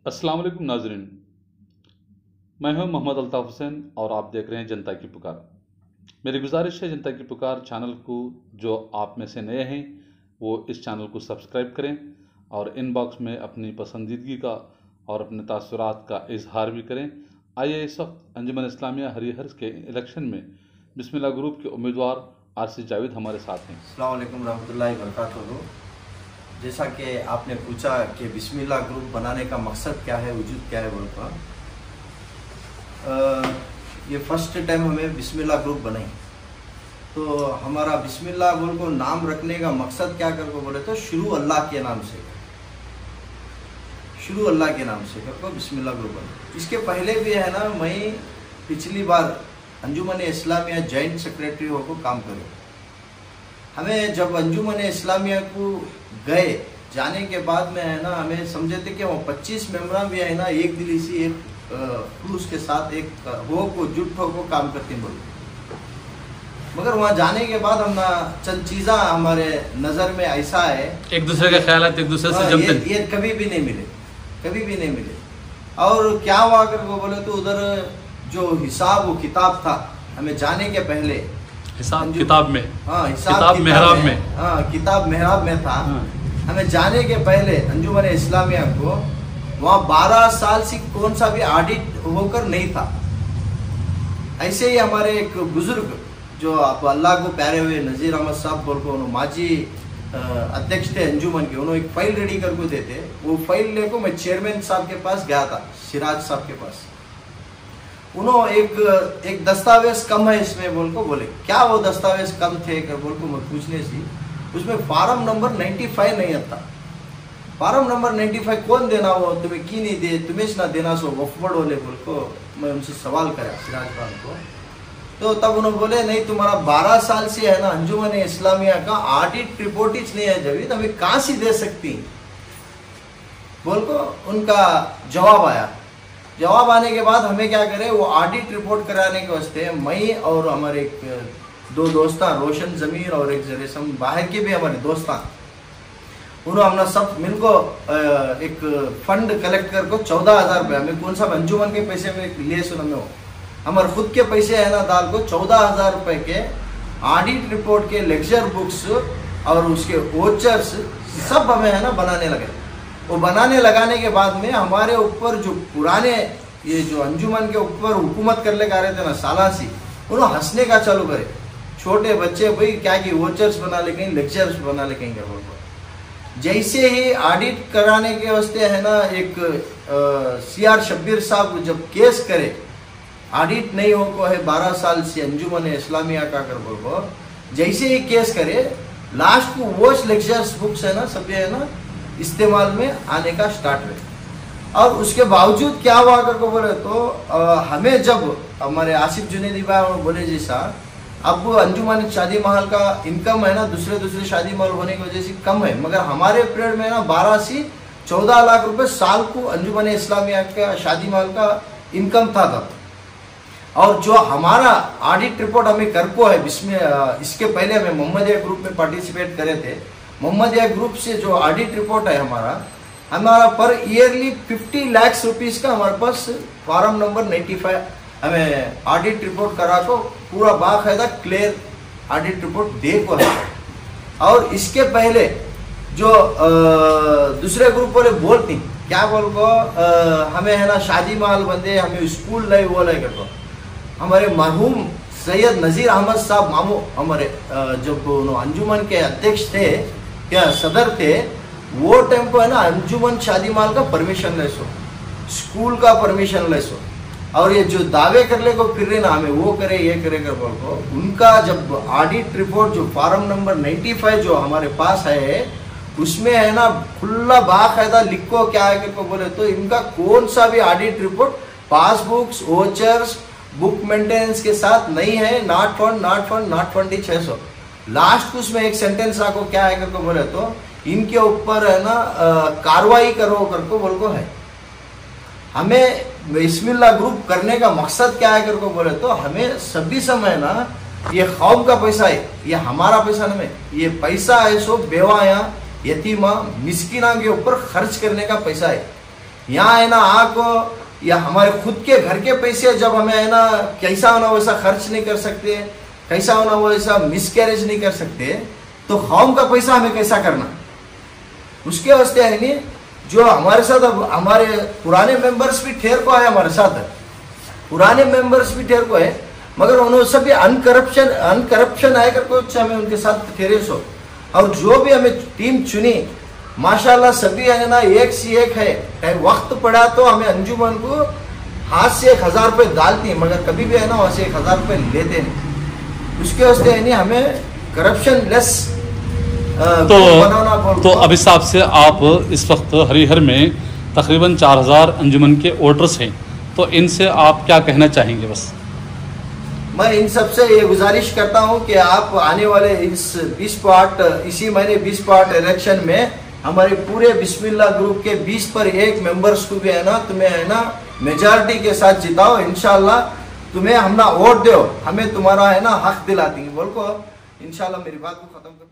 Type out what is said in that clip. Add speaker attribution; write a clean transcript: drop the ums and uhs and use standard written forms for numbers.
Speaker 1: अस्सलाम वालेकुम नाजरीन, मैं हूं मोहम्मद अल्ताफ़ हुसैन और आप देख रहे हैं जनता की पुकार। मेरी गुजारिश है जनता की पुकार चैनल को जो आप में से नए हैं वो इस चैनल को सब्सक्राइब करें और इनबॉक्स में अपनी पसंदीदगी का और अपने तासुरात का इजहार भी करें। आइए इस वक्त अंजुमन इस्लामिया हरिहर के इलेक्शन में बिस्मिल्लाह ग्रुप के उम्मीदवार आरसी जावेद हमारे साथ हैं।
Speaker 2: अस्सलाम वालेकुम रहमतुल्लाहि व बरकातुहू। जैसा कि आपने पूछा कि बिस्मिल्लाह ग्रुप बनाने का मकसद क्या है, वजूद क्या है बोलकर, ये फर्स्ट टाइम हमें बिस्मिल्लाह ग्रुप बनाई। तो हमारा बिस्मिल्लाह बोल को नाम रखने का मकसद क्या करके बोले तो शुरू अल्लाह के नाम से, शुरू अल्लाह के नाम से करके बिस्मिल्लाह ग्रुप बना। इसके पहले भी है ना, मैं पिछली बार अंजुमन इस्लामिया जॉइंट सेक्रेटरी होकर काम करे। हमें जब अंजुमन इस्लामिया को गए जाने के बाद में है ना, हमें समझे थे कि वो 25 मेम्बर भी है ना, एक दिली से एक पुरुष के साथ एक हो को जुट हो को काम करते बोले। मगर वहाँ जाने के बाद हम ना चंद चीज़ा हमारे नज़र में ऐसा है, एक दूसरे के ख्याल एक दूसरे से जमते ये कभी भी नहीं मिले, कभी भी नहीं मिले। और क्या हुआ कर वो बोले तो उधर जो हिसाब वो किताब था, हमें जाने के पहले
Speaker 1: हिसाब किताब में,
Speaker 2: हाँ हिसाब
Speaker 1: मेहराब में,
Speaker 2: हाँ किताब मेहराब में था। हमें जाने के पहले अंजुमन इस्लामिया को वहाँ 12 साल से कौन सा भी ऑडिट होकर नहीं था। ऐसे ही हमारे एक बुजुर्ग जो आप अल्लाह को प्यारे हुए नज़ीर अहमद साहब बोल को माजी अध्यक्ष थे अंजुमन के, उन्होंने एक फाइल रेडी करके देते। वो फाइल लेकर मैं चेयरमैन साहब के पास गया था, सिराज साहब के पास। उन्होंने एक दस्तावेज कम है इसमें बोल को बोले। क्या वो दस्तावेज कम थे कर बोल को मैं पूछने से, उसमें फार्म नंबर 95 नहीं आता। फार्म नंबर 95 कौन देना, वो तुम्हें की नहीं दे, तुम्हें ना देना सो वफबड़ बोले बोल को मैं उनसे सवाल करा सिराज खान को। तो तब उन्होंने बोले नहीं, तुम्हारा 12 साल से है ना अंजुमन इस्लामिया का ऑडिट रिपोर्ट ही नहीं है जब हमें कहाँ से दे सकती बोल को उनका जवाब आया। जवाब आने के बाद हमें क्या करे, वो ऑडिट रिपोर्ट कराने के वास्ते मैं और हमारे दो दोस्तान रोशन जमीर और एक जरेसम बाहर के भी हमारे दोस्तान, उन्होंने हमने सब मिलको एक फंड कलेक्ट करके 14,000 रुपये, हमें कौन सा अंजुमन के पैसे में लिए सुन में हो हमारे खुद के पैसे है ना दाल को 14,000 रुपये के ऑडिट रिपोर्ट के लेक्चर बुक्स और उसके वोचर्स सब हमें है ना बनाने लगे। वो बनाने लगाने के बाद में हमारे ऊपर जो पुराने ये जो अंजुमन के ऊपर हुकूमत कर ले आ रहे थे ना सालासी, उन्होंने हंसने का चालू करे। छोटे बच्चे भाई क्या कि वोचर्स बना ले कहीं, लेक्चर्स बना ले कहीं कर। जैसे ही ऑडिट कराने के वास्ते है ना एक CR शब्बीर साहब जब केस करे, ऑडिट नहीं हो को है 12 साल से अंजुमन इस्लामिया का कर बोल, जैसे ही केस करे लास्ट को वोच लेक्चर्स बुक्स है ना सब है ना इस्तेमाल में आने का स्टार्ट हुए। और उसके बावजूद क्या हुआ करके बोले तो हमें जब हमारे आसिफ जुनेदी भाई बोले जैसा अब अंजुमन शादी महल का इनकम है ना दूसरे शादी महल होने की वजह से कम है, मगर हमारे पीरियड में ना 12 से 14 लाख रुपए साल को अंजुमन इस्लामिया का शादी महल का इनकम था तब। और जो हमारा ऑडिट रिपोर्ट हमें करको है इसके पहले हमें मोहम्मदिया ग्रुप में पार्टिसिपेट करे थे। मोहम्मदिया ग्रुप से जो ऑडिट रिपोर्ट है हमारा पर ईयरली 50 लाख रुपीस का हमारे पास फार्म नंबर 95 हमें ऑडिट रिपोर्ट करा को पूरा बाकायदा क्लियर ऑडिट रिपोर्ट दे को है। और इसके पहले जो दूसरे ग्रुप वाले बोलती क्या बोल को हमें है ना शादी महल बंदे, हमें स्कूल नहीं वो नहीं करते। हमारे मरहूम सैयद नज़ीर अहमद साहब मामू हमारे जब अंजुमन के अध्यक्ष थे क्या सदर थे, वो टाइम को है ना अंजुमन शादी महल का परमिशन ले सो, स्कूल का परमिशन ले सो, और ये जो दावे कर ले को फिर रहे ना हमें वो करे ये करे कर बोल को उनका जब ऑडिट रिपोर्ट जो फार्म नंबर 95 जो हमारे पास है उसमें है ना खुला बाकायदा लिखो क्या है करके बोले तो इनका कौन सा भी audit report passbooks vouchers book maintenance के साथ नहीं है। नॉट फंड 600 लास्ट उसमें एक सेंटेंस रखो क्या है करके बोले तो इनके ऊपर है ना कार्रवाई करो करके बोल को है। हमें बिस्मिल्लाह ग्रुप करने का मकसद क्या है करके बोले तो हमें सभी समय ना ये कौम का पैसा है, ये हमारा पैसा नहीं है, ये पैसा है सो बेवाया यतीमा मिस्किना के ऊपर खर्च करने का पैसा है। यहाँ है ना आको या हमारे खुद के घर के पैसे जब हमें है ना कैसा होना वैसा खर्च नहीं कर सकते, कैसा होना वैसा मिसकैरेज नहीं कर सकते, तो कौम का पैसा हमें कैसा करना। उसके वास्ते है नहीं जो हमारे साथ अब हमारे पुराने मेंबर्स भी ठहर को आए, हमारे साथ पुराने मेंबर्स भी ठहर को है, मगर उन्होंने सभी अनकरप्शन आए कर कुछ हमें उनके साथ ठहरे सो। और जो भी हमें टीम चुनी माशाल्लाह सभी है ना एक से एक है। वक्त पड़ा तो हमें अंजुमन को हाथ से 1000 रुपये डालती है, मगर कभी भी है ना वहां से 1000 रुपये लेते नहीं। उसके वास्ते है नहीं हमें करप्शन लेस
Speaker 1: तो अब इस हिसाब से आप इस वक्त हरिहर में तकरीबन 4000 अंजुमन के वोटर्स हैं, तो इनसे आप क्या कहना चाहेंगे? बस
Speaker 2: मैं इन सबसे ये गुजारिश करता हूं कि आप आने वाले इस 20 इसी महीने 20 पार्ट इलेक्शन में हमारे पूरे बिस्मिल्लाह ग्रुप के 20 पर 1 मेंबर्स को भी है ना तुम्हें है ना मेजॉरिटी के साथ जिताओ। इंशाल्लाह तुम्हें हम ना वोट दो, हमें तुम्हारा है ना हक दिलाती है। बोल को इंशाल्लाह मेरी बात को खत्म कर दो।